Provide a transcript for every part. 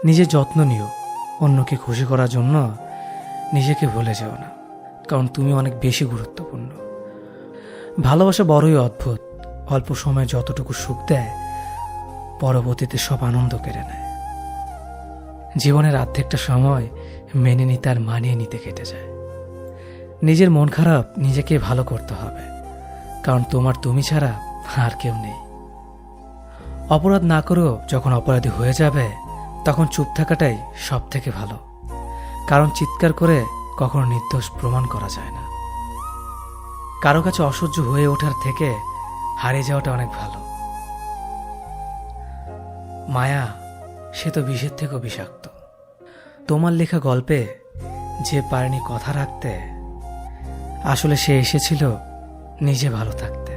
নিজের যত্ন নিও, অন্যকে খুশি করার জন্য নিজেকে ভুলে যেও না, কারণ তুমি অনেক বেশি গুরুত্বপূর্ণ। ভালোবাসা বড়ই অদ্ভুত, অল্প সময়ে যতটুকু সুখ দেয় পরবর্তীতে সব আনন্দ কেড়ে নেয়। জীবনের অর্ধেকটা সময় মেনে নিতে আর মানিয়ে নিতে কেটে যায়। নিজের মন খারাপ নিজেকে ভালো করতে হবে, কারণ তোমার তুমি ছাড়া আর কেউ নেই। অপরাধ না করেও যখন অপরাধী হয়ে যাবে তখন চুপ থাকাটাই সব থেকে ভালো, কারণ চিৎকার করে কখনো নির্দোষ প্রমাণ করা যায় না। কারো কাছে অসহ্য হয়ে ওঠার থেকে হারিয়ে যাওয়াটা অনেক ভালো। মায়া সে তো বিষের থেকেও বিষাক্ত। তোমার লেখা গল্পে যে পারেনি কথা রাখতে, আসলে সে এসেছিল নিজে ভালো থাকতে।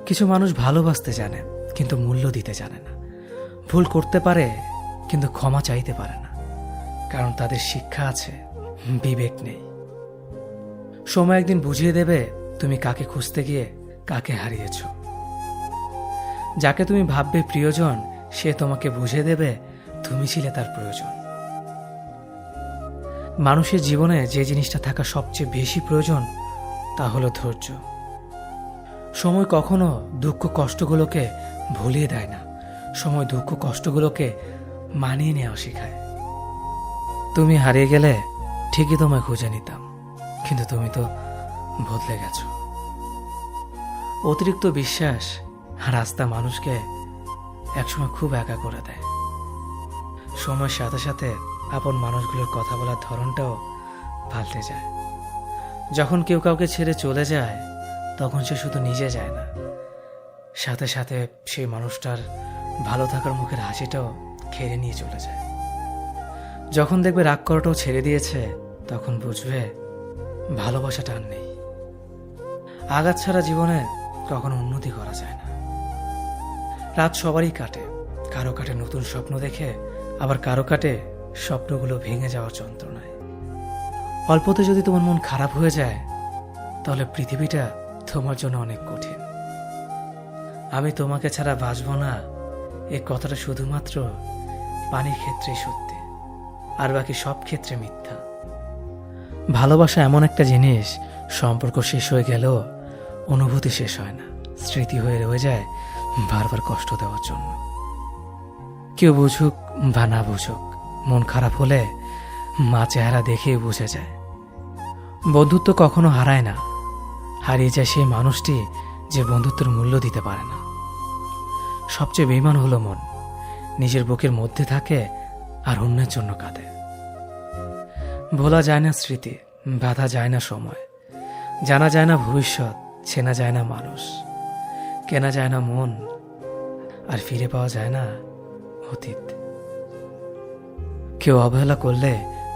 কিছু মানুষ ভালোবাসতে জানে কিন্তু মূল্য দিতে জানে না। ভুল করতে পারে কিন্তু ক্ষমা চাইতে পারে না, কারণ তাদের শিক্ষা আছে, বিবেক নেই। সময় একদিন বুঝিয়ে দেবে তুমি কাকে খুঁজতে গিয়ে কাকে হারিয়েছ। যাকে তুমি ভাববে প্রিয়জন, সে তোমাকে বুঝিয়ে দেবে তুমি ছিলে তার প্রয়োজন। মানুষের জীবনে যে জিনিসটা থাকা সবচেয়ে বেশি প্রয়োজন তা হলো ধৈর্য। সময় কখনো দুঃখ কষ্টগুলোকে ভুলিয়ে দেয় না, সময় দুঃখ কষ্টগুলোকে মানিয়ে নেওয়া শেখায়। তুমি হারিয়ে গেলে ঠিকই তোমায় খুঁজে নিতাম, কিন্তু তুমি তো বদলে গেছো। অতিরিক্ত বিশ্বাস আর আস্থা মানুষকে একসময় খুব একা করে দেয়। সময়ের সাথে সাথে আপন মানুষগুলোর কথা বলার ধরনটাও পাল্টে যায়। যখন কেউ কাউকে ছেড়ে চলে যায় তখন সে শুধু নিজে যায় না, সাথে সাথে সেই মানুষটার ভালো থাকার মুখের হাসিটাও খেয়ে নিয়ে চলে যায়। যখন দেখবে রাগ করাটাও ছেড়ে দিয়েছে তখন বুঝবে ভালোবাসাটা আর নেই। আঘাত ছাড়া জীবনে কখনো উন্নতি করা যায় না। রাত সবারই কাটে, কারো কাটে নতুন স্বপ্ন দেখে, আবার কারো কাটে স্বপ্নগুলো ভেঙে যাওয়ার যন্ত্রণায়। অল্পতে যদি তোমার মন খারাপ হয়ে যায় তাহলে পৃথিবীটা তোমার জন্য অনেক কঠিন। আমি তোমাকে ছাড়া বাঁচব না, এই কথাটা শুধুমাত্র পানির ক্ষেত্রে সত্যি, আর বাকি সব ক্ষেত্রে মিথ্যা। ভালোবাসা এমন একটা জিনিস, সম্পর্ক শেষ হয়ে গেলেও অনুভূতি শেষ হয় না, স্মৃতি হয়ে রয়ে যায় বারবার কষ্ট দেওয়ার জন্য। কেউ বুঝুক বা না বুঝুক, মন খারাপ হলে মা চেহারা দেখেই বুঝে যায়। বন্ধুত্ব কখনো হারায় না, হারিয়ে যায় সেই মানুষটি যে বন্ধুত্বের মূল্য দিতে পারে না। সবচেয়ে বেঈমান হলো মন, নিজের বুকের মধ্যে থাকে আর অন্যের জন্য কাঁদে। ভোলা যায় না স্মৃতি, বাধা যায় না সময়, জানা যায় না ভবিষ্যৎ, চেনা যায় না মানুষ, কেনা যায় না মন, আর ফিরে পাওয়া যায় না অতীত। কেউ অবহেলা করলে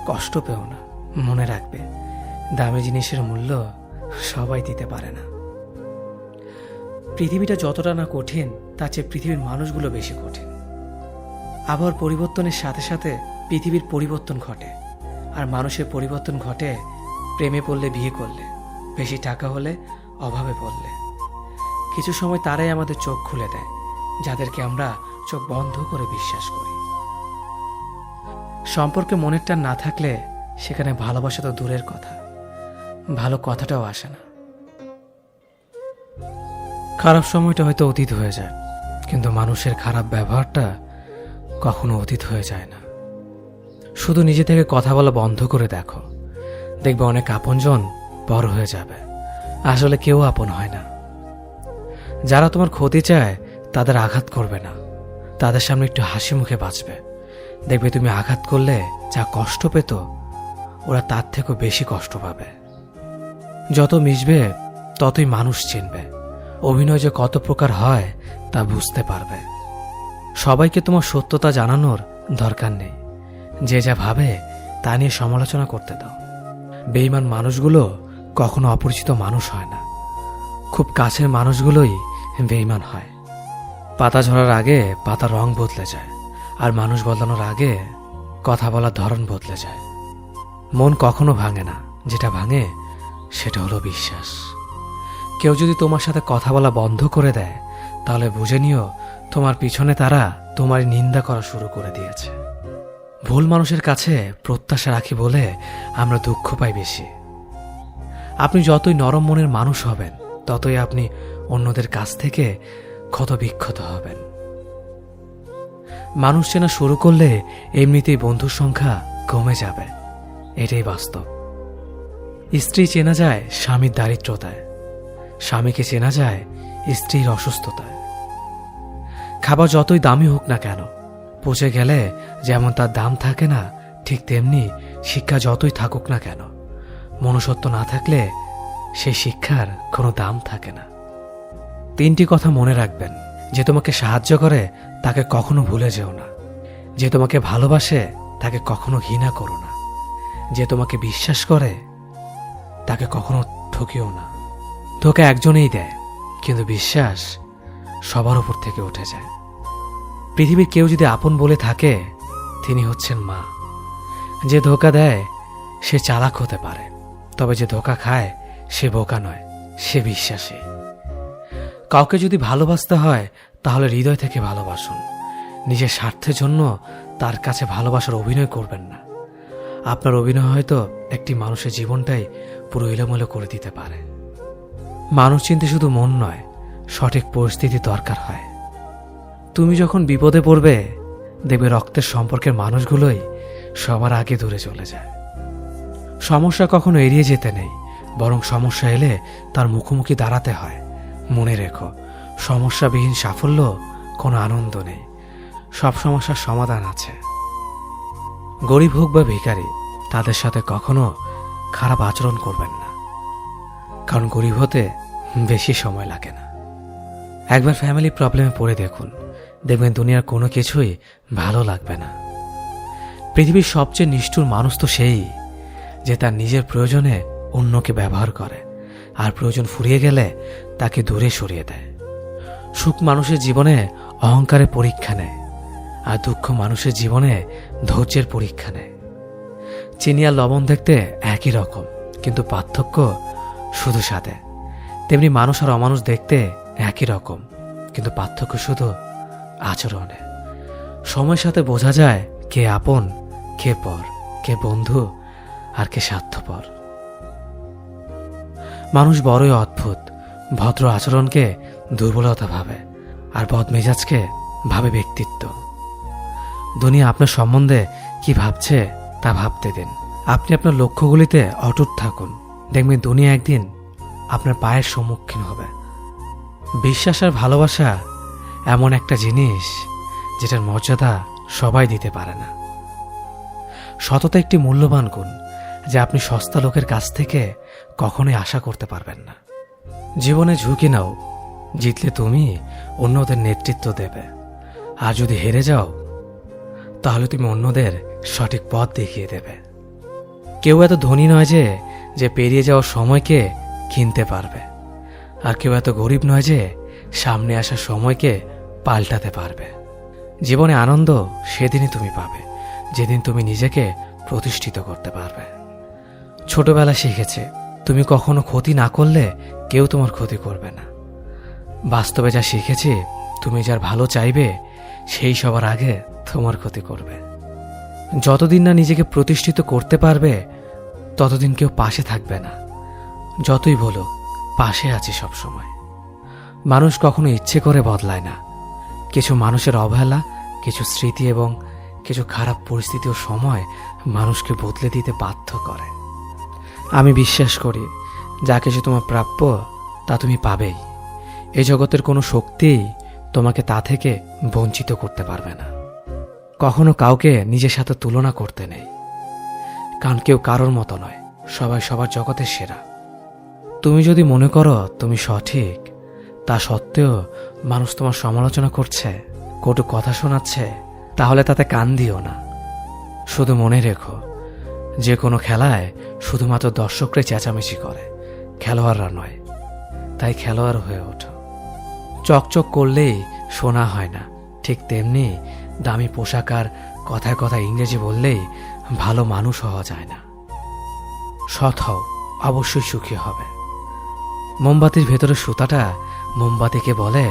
কষ্ট পেও না, মনে রাখবে দামি জিনিসের মূল্য সবাই দিতে পারে না। পৃথিবীটা যতটা না কঠিন তার চেয়ে পৃথিবীর মানুষগুলো বেশি কঠিন। আবহাওয়ার পরিবর্তনের সাথে সাথে পৃথিবীর পরিবর্তন ঘটে, আর মানুষের পরিবর্তন ঘটে প্রেমে পড়লে, বিয়ে করলে, বেশি টাকা হলে, অভাবে পড়লে। কিছু সময় তারাই আমাদের চোখ খুলে দেয় যাদেরকে আমরা চোখ বন্ধ করে বিশ্বাস করি। সম্পর্কে মনের টান না থাকলে সেখানে ভালোবাসা তো দূরের কথা, ভালো কথাটাও আসে না। খারাপ সময়টা হয়তো অতীত হয়ে যায়, কিন্তু মানুষের খারাপ ব্যবহারটা কখনো অতীত হয়ে যায় না। শুধু নিজে থেকে কথা বলা বন্ধ করে দেখো, দেখবে অনেক আপনজন বড় হয়ে যাবে। আসলে কেউ আপন হয় না। যারা তোমার ক্ষতি চায় তাদের আঘাত করবে না, তাদের সামনে একটু হাসি মুখে বাঁচবে। দেখবে তুমি আঘাত করলে যা কষ্ট পেত ওরা তার থেকেও বেশি কষ্ট পাবে। যত মিশবে ততই মানুষ চিনবে, অভিনয় যে কত প্রকার হয় তা বুঝতে পারবে। সবাইকে তোমার সত্যতা জানানোর দরকার নেই, যে যা ভাবে তা নিয়ে সমালোচনা করতে দাও। বেঈমান মানুষগুলো কখনো অপরিচিত মানুষ হয় না, খুব কাছের মানুষগুলোই বেঈমান হয়। পাতা ঝরার আগে পাতার রং বদলে যায়, আর মানুষ বদলানোর আগে কথা বলার ধরন বদলে যায়। মন কখনো ভাঙে না, যেটা ভাঙে সেটা হলো বিশ্বাস। কেউ যদি তোমার সাথে কথা বলা বন্ধ করে দেয় তাহলে বুঝে নিও তোমার পিছনে তারা তোমার নিন্দা করা শুরু করে দিয়েছে। ভুল মানুষের কাছে প্রত্যাশা রাখি বলে আমরা দুঃখ পাই বেশি। আপনি যতই নরম মনের মানুষ হবেন, ততই আপনি অন্যদের কাছ থেকে ক্ষতবিক্ষত হবেন। মানুষ চেনা শুরু করলে এমনিতেই বন্ধুর সংখ্যা কমে যাবে, এটাই বাস্তব। স্ত্রী চেনা যায় স্বামীর দারিদ্রতায়, স্বামীকে চেনা যায় স্ত্রীর অসুস্থতায়। খাবার যতই দামি হোক না কেন, পচে গেলে যেমন তার দাম থাকে না, ঠিক তেমনি শিক্ষা যতই থাকুক না কেন, মনুষ্যত্ব না থাকলে সেই শিক্ষার কোনো দাম থাকে না। 3টি কথা মনে রাখবেন। যে তোমাকে সাহায্য করে তাকে কখনো ভুলে যেও না। যে তোমাকে ভালোবাসে তাকে কখনো ঘৃণা করো না। যে তোমাকে বিশ্বাস করে তাকে কখনো ঠকিও না। ধোঁকা একজনেই দেয়, কিন্তু বিশ্বাস সবার উপর থেকে উঠে যায়। পৃথিবীর কেউ যদি আপন বলে থাকে, তিনি হচ্ছেন মা। যে ধোঁকা দেয় সে চালাক হতে পারে, তবে যে ধোঁকা খায় সে বোকা নয়, সে বিশ্বাসী। কাউকে যদি ভালোবাসতে হয় তাহলে হৃদয় থেকে ভালোবাসুন। নিজের স্বার্থের জন্য তার কাছে ভালোবাসার অভিনয় করবেন না। আপনার অভিনয় হয়তো একটি মানুষের জীবনটাই পুরো এলোমেলো করে দিতে পারে। মানুষ চিনতে শুধু মন নয়, সঠিক পরিস্থিতি দরকার হয়। তুমি যখন বিপদে পড়বে, দেখবে রক্তের সম্পর্কের মানুষগুলোই সবার আগে দূরে চলে যায়। সমস্যা কখনো এড়িয়ে যেতে নেই, বরং সমস্যা এলে তার মুখোমুখি দাঁড়াতে হয়। মনে রেখো, সমস্যাবিহীন সাফল্য কোনো আনন্দ নেই। সব সমস্যার সমাধান আছে। গরিব হোক বা ভিখারি, তাদের সাথে কখনো খারাপ আচরণ করবেন না, কারণ গরিব হতে বেশি সময় লাগে না। একবার ফ্যামিলি প্রবলেমে পড়ে দেখুন, দেখবেন দুনিয়ার কোনো কিছুই ভালো লাগবে না। পৃথিবীর সবচেয়ে নিষ্ঠুর মানুষ তো সেই, যে তার নিজের প্রয়োজনে অন্যকে ব্যবহার করে, আর প্রয়োজন ফুরিয়ে গেলে তাকে দূরে সরিয়ে দেয়। সুখ মানুষের জীবনে অহংকারের পরীক্ষা নেয়, আর দুঃখ মানুষের জীবনে ধৈর্যের পরীক্ষা নেয়। চিনি আর লবণ দেখতে একই রকম, কিন্তু পার্থক্য শুধু স্বাদে। তেমনি মানুষ আর অমানুষ দেখতে একই রকম, কিন্তু পার্থক্য শুধু আচরণে। সময়ের সাথে বোঝা যায় কে আপন, কে পর, কে বন্ধু আর কে স্বার্থপর। মানুষ বড়ই অদ্ভুত। ভদ্র আচরণকে দুর্বলতা ভাবে, আর বদমেজাজকে ভাবে ব্যক্তিত্ব। দুনিয়া আপনার সম্বন্ধে কি ভাবছে তা ভাবতে দিন। আপনি আপনার লক্ষ্যগুলিতে অটুট থাকুন, দেখবেন দুনিয়া একদিন আপনার পায়ের সম্মুখীন হবে। বিশ্বাস আর ভালোবাসা এমন একটা জিনিস যেটার মর্যাদা সবাই দিতে পারে না। সততা একটি মূল্যবান গুণ, যা আপনি সস্তা লোকের কাছ থেকে কখনোই আশা করতে পারবেন না। জীবনে ঝুঁকি নাও, জিতলে তুমি অন্যদের নেতৃত্ব দেবে, আর যদি হেরে যাও তাহলে তুমি অন্যদের সঠিক পথ দেখিয়ে দেবে। কেউ এত ধনী নয় যে পেরিয়ে যাওয়ার সময়কে কিনতে পারবে, আর কেউ এত গরিব নয় যে সামনে আসা সময়কে পাল্টাতে পারবে। জীবনে আনন্দ সেদিনই তুমি পাবে, যেদিন তুমি নিজেকে প্রতিষ্ঠিত করতে পারবে। ছোটবেলা শিখেছে, তুমি কখনো ক্ষতি না করলে কেউ তোমার ক্ষতি করবে না। বাস্তবে যা শিখেছি, তুমি যার ভালো চাইবে সেই সবার আগে তোমার ক্ষতি করবে। যতদিন না নিজেকে প্রতিষ্ঠিত করতে পারবে, ততদিন কেউ পাশে থাকবে না। যতই বলো পাশে আছি সব সময়। মানুষ কখনো ইচ্ছে করে বদলায় না। কিছু মানুষের অবহেলা, কিছু স্মৃতি এবং কিছু খারাপ পরিস্থিতি ও সময় মানুষকে বদলে দিতে বাধ্য করে। আমি বিশ্বাস করি, যা কিছু তোমার প্রাপ্য তা তুমি পাবেই। এই জগতের কোনো শক্তিই তোমাকে তা থেকে বঞ্চিত করতে পারবে না। কখনো কাউকে নিজের সাথে তুলনা করতে নেই, কারণ কেউ কারোর মতো নয়, সবাই সবার জগতের সেরা। তুমি যদি মনে করো তুমি সঠিক, তা সত্ত্বেও মানুষ তোমার সমালোচনা করছে, কটু কথা শোনাচ্ছে, তাহলে তাতে কান দিও না। শুধু মনে রেখো, যে কোনো খেলায় শুধুমাত্র দর্শকরাই চেঁচামেচি করে, খেলোয়াড়রা নয়। তাই খেলোয়াড় হয়ে ওঠো। চকচক করলেই শোনা হয় না, ঠিক তেমনি দামি পোশাক আর কথায় কথায় ইংরেজি বললেই ভালো মানুষ হওয়া যায় না। সৎ হও, অবশ্যই সুখী হবে। মোমবাতির ভেতরে সুতাটা মোমবাতিকে বলে,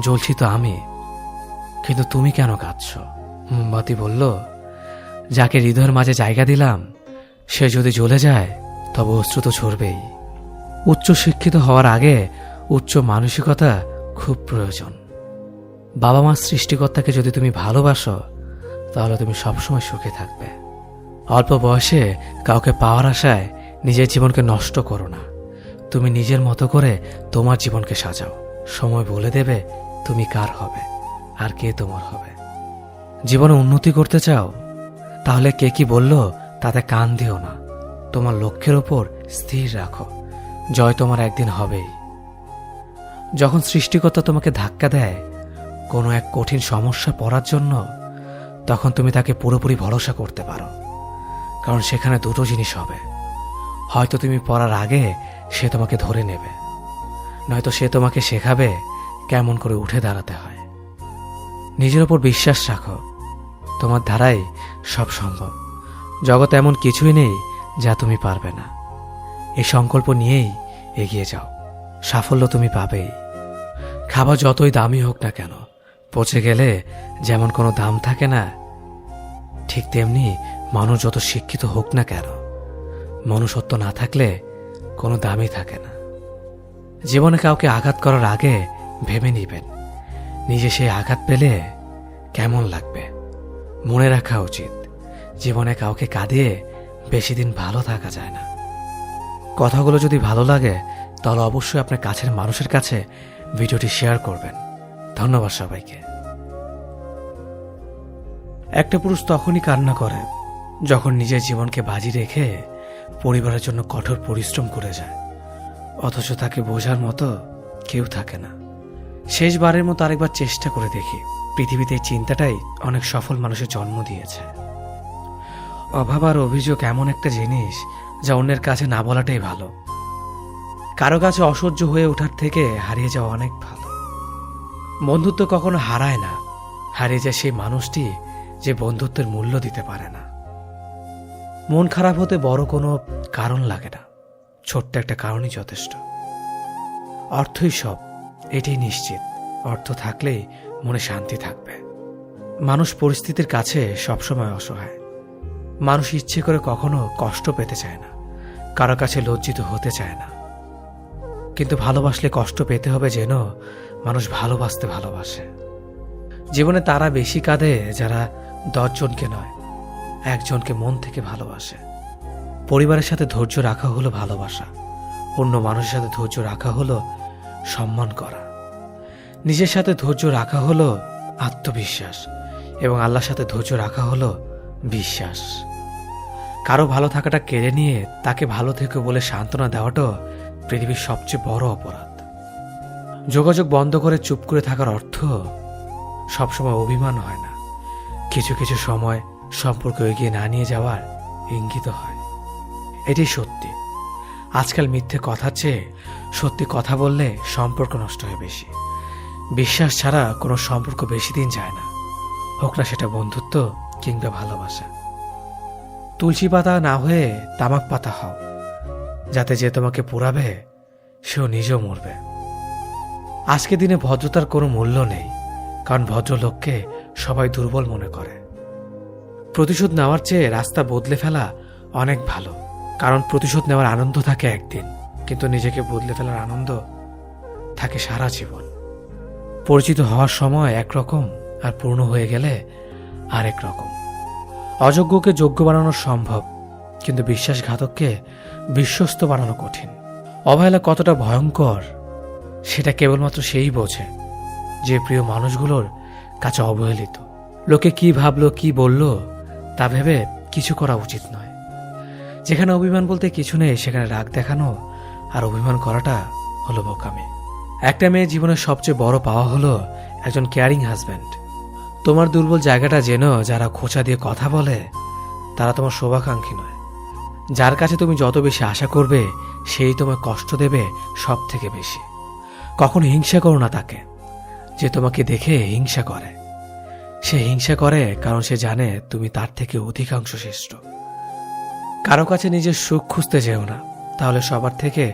জ্বলছি তো আমি, কিন্তু তুমি কেন কাঁদছ? মোমবাতি বলল, যাকে হৃদয়ের মাঝে জায়গা দিলাম সে যদি জ্বলে যায় তবে অশ্রু তো ঝরবেই। উচ্চ শিক্ষিত হওয়ার আগে উচ্চ মানসিকতা খুব প্রয়োজন। বাবা মার সৃষ্টিকর্তাকে যদি তুমি ভালোবাসো তাহলে তুমি সবসময় সুখে থাকবে। অল্প বয়সে কাউকে পাওয়ার আশায় নিজের জীবনকে নষ্ট করো না। তুমি নিজের মতো করে তোমার জীবনকে সাজাও। সময় বলে দেবে তুমি কার হবে আর কে তোমার হবে। জীবনে উন্নতি করতে চাও? তাহলে কে কি বলল তাতে কান দিও না। তোমার লক্ষ্যের ওপর স্থির রাখো, জয় তোমার একদিন হবেই। যখন সৃষ্টিকর্তা তোমাকে ধাক্কা দেয় কোনো এক কঠিন সমস্যা পড়ার জন্য, তখন তুমি তাকে পুরোপুরি ভরসা করতে পারো। কারণ সেখানে দুটো জিনিস হবে, হয়তো তুমি পড়ার আগে সে তোমাকে ধরে নেবে, নয়তো সে তোমাকে শেখাবে কেমন করে উঠে দাঁড়াতে হয়। নিজের ওপর বিশ্বাস রাখো, তোমার দ্বারাই সব সম্ভব। জগতে এমন কিছুই নেই যা তুমি পারবে না। এই সংকল্প নিয়েই এগিয়ে যাও, সাফল্য তুমি পাবেই। খাবার যতই দামি হোক না কেন, পচে গেলে যেমন কোনো দাম থাকে না, ঠিক তেমনি মানুষ যত শিক্ষিত হোক না কেন, মনুষ্যত্ব না থাকলে কোনো দামই থাকে না। জীবনে কাউকে আঘাত করার আগে ভেবে নিবেন নিজে সেই আঘাত পেলে কেমন লাগবে। মনে রাখা উচিত, জীবনে কাউকে কাঁদিয়ে বেশি দিন ভালো থাকা যায় না। কথাগুলো যদি ভালো লাগে তাহলে অবশ্যই আপনার কাছের মানুষের কাছে ভিডিওটি শেয়ার করবেন। ধন্যবাদ সবাইকে। একটা পুরুষ তখনই কান্না করে যখন নিজের জীবনকে বাজি রেখে পরিবারের জন্য কঠোর পরিশ্রম করে যায়, অথচ তাকে বোঝার মতো কেউ থাকে না। শেষবারের মতো আরেকবার চেষ্টা করে দেখি। পৃথিবীতে এই চিন্তাটাই অনেক সফল মানুষের জন্ম দিয়েছে। অভাব আর অভিযোগ এমন একটা জিনিস যা অন্যের কাছে না বলাটাই ভালো। কারো কাছে অসহ্য হয়ে ওঠার থেকে হারিয়ে যাওয়া অনেক ভালো। বন্ধুত্ব কখনো হারায় না, হারিয়ে যায় সেই মানুষটি যে বন্ধুত্বের মূল্য দিতে পারে না। মন খারাপ হতে বড় কোনো কারণ লাগে না, ছোট্ট একটা কারণই যথেষ্ট। অর্থই সব, এটাই নিশ্চিত। অর্থ থাকলেই মনে শান্তি থাকবে। মানুষ পরিস্থিতির কাছে সবসময় অসহায়। মানুষ ইচ্ছে করে কখনো কষ্ট পেতে চায় না, কারো কাছে লজ্জিত হতে চায় না। কিন্তু ভালোবাসলে কষ্ট পেতে হবে যেন মানুষ ভালোবাসতে ভালোবাসে। জীবনে তারা বেশি কাঁদে যারা 10 জনকে নয়, একজনকে মন থেকে ভালোবাসে। পরিবারের সাথে ধৈর্য রাখা হলো ভালোবাসা, অন্য মানুষের সাথে ধৈর্য রাখা হলো সম্মান করা। নিজের সাথে ধৈর্য রাখা হলো আত্মবিশ্বাস, এবং আল্লাহর সাথে ধৈর্য রাখা হলো বিশ্বাস। কারো ভালো থাকাটা কেড়ে নিয়ে তাকে ভালো থেকে বলে সান্ত্বনা দেওয়াটা পৃথিবীর সবচেয়ে বড় অপরাধ। যোগাযোগ বন্ধ করে চুপ করে থাকার অর্থ সবসময় অভিমান হয় না, কিছু কিছু সময় সম্পর্ক এগিয়ে না নিয়ে যাওয়ার ইঙ্গিত হয়। এটি সত্যি। আজকাল মিথ্যে কথার চেয়ে সত্যি কথা বললে সম্পর্ক নষ্ট হয় বেশি। বিশ্বাস ছাড়া কোনো সম্পর্ক বেশি দিন যায় না, হোক না সেটা বন্ধুত্ব কিংবা ভালোবাসা। তুলসী পাতা না হয়ে তামাক পাতা হও, যাতে যে তোমাকে পোড়াবে সেও নিজেও মরবে। আজকে দিনে ভদ্রতার কোনো মূল্য নেই, কারণ ভদ্রলোককে সবাই দুর্বল মনে করে। প্রতিশোধ নেওয়ার চেয়ে রাস্তা বদলে ফেলা অনেক ভালো, কারণ প্রতিশোধ নেওয়ার আনন্দ থাকে একদিন, কিন্তু নিজেকে বদলে ফেলার আনন্দ থাকে সারা জীবন। পরিচিত হওয়ার সময় একরকম, আর পূর্ণ হয়ে গেলে আরেক রকম। অযোগ্যকে যোগ্য বানানো সম্ভব, কিন্তু বিশ্বাসঘাতককে বিশ্বস্ত বানানো কঠিন। অবহেলা কতটা ভয়ঙ্কর সেটা কেবলমাত্র সেই বোঝে যে প্রিয় মানুষগুলোর কাছে অবহেলিত। লোকে কি ভাবলো কি বলল তা ভেবে কিছু করা উচিত নয়। যেখানে অভিমান বলতে কিছু নেই সেখানে রাগ দেখানো আর অভিমান করাটা হলো বোকামি। একটা মেয়ের জীবনের সবচেয়ে বড় পাওয়া হলো একজন কেয়ারিং হাজব্যান্ড। তোমার দুর্বল জায়গাটা যেন যারা খোঁচা দিয়ে কথা বলে তারা তোমার শুভাকাঙ্ক্ষী নয়। যার কাছে তুমি যত বেশি আশা করবে সেই তোমায় কষ্ট দেবে সব থেকে বেশি। কখনো হিংসা করো না তাকে যে তোমাকে দেখে হিংসা করে। সে হিংসা করে কারণ সে জানে তুমি তার থেকে অধিকাংশ শ্রেষ্ঠ। কারো কাছে নিজের সুখ খুঁজতে যেও না, তাহলে সবার থেকে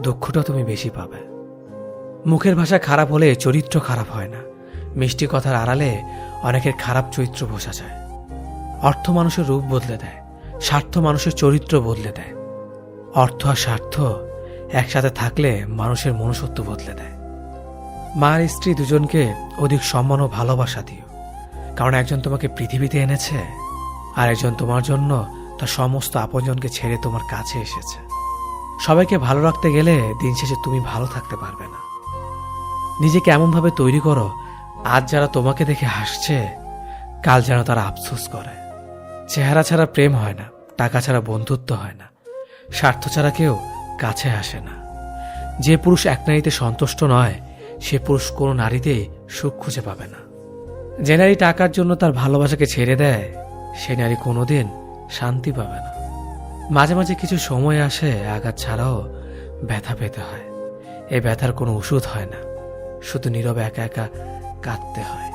দুঃখটা তুমি বেশি পাবে। মুখের ভাষা খারাপ হলে চরিত্র খারাপ হয় না, মিষ্টি কথার আড়ালে অনেকের খারাপ চরিত্র বোঝা যায়। অর্থ মানুষের রূপ বদলে দেয়, স্বার্থ মানুষের চরিত্র বদলে দেয়। অর্থ আর স্বার্থ একসাথে থাকলে মানুষের মনুষ্যত্ব বদলে দেয়। মা আর স্ত্রী দুজনকে অধিক সম্মান ও ভালোবাসা দিও, কারণ একজন তোমাকে পৃথিবীতে এনেছে আর একজন তোমার জন্য তার সমস্ত আপনজনকে ছেড়ে তোমার কাছে এসেছে। সবাইকে ভালো রাখতে গেলে দিন শেষে তুমি ভালো থাকতে পারবে না। নিজেকে এমনভাবে তৈরি করো, আজ যারা তোমাকে দেখে হাসছে, কাল যেন তারা আফসোস করে। চেহারা ছাড়া প্রেম হয় না, টাকা ছাড়া বন্ধুত্ব হয় না, স্বার্থ ছাড়া কেউ কাছে আসে না। যে পুরুষ এক নারীতে সন্তুষ্ট নয়, সে পুরুষ কোনো নারীতেই সুখ খুঁজে পাবে না। যে নারী টাকার জন্য তার ভালোবাসাকে ছেড়ে দেয়, সে নারী কোনোদিন শান্তি পাবে না। মাঝে মাঝে কিছু সময় আসে আঘাত ছাড়াও ব্যথা পেতে হয়। এই ব্যথার কোনো ওষুধ হয় না, শুধু নীরবে একা একা কাঁদতে হয়।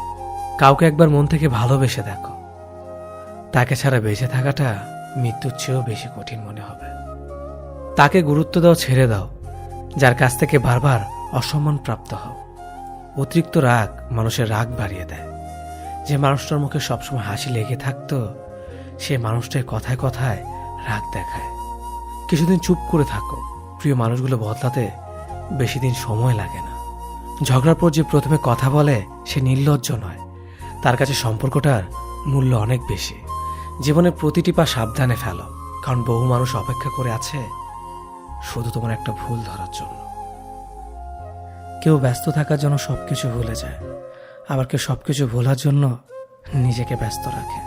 কাউকে একবার মন থেকে ভালোবেসে দেখো, তাকে ছাড়া বেঁচে থাকাটা মৃত্যুর চেয়েও বেশি কঠিন মনে হবে। তাকে গুরুত্ব দাও, ছেড়ে দাও, যার কাছ থেকে বারবার অসম্মান প্রাপ্ত হও। অতিরিক্ত রাগ মানুষের রাগ বাড়িয়ে দেয়। যে মানুষটার মুখে সবসময় হাসি লেগে থাকতো, সে মানুষটার কথায় কথায় রাগ দেখায়। কিছুদিন চুপ করে থাকো, প্রিয় মানুষগুলো বদলাতে বেশি দিন সময় লাগে না। ঝগড়ার পর যে প্রথমে কথা বলে, সে নির্লজ্জ নয়, তার কাছে সম্পর্কটার মূল্য অনেক বেশি। জীবনের প্রতিটি পা সাবধানে ফেলো, কারণ বহু মানুষ অপেক্ষা করে আছে শুধু তোমার একটা ভুল ধরার জন্য। কেউ ব্যস্ত থাকার জন্য সবকিছু ভুলে যায়, আবার কেউ সবকিছু ভোলার জন্য নিজেকে ব্যস্ত রাখে।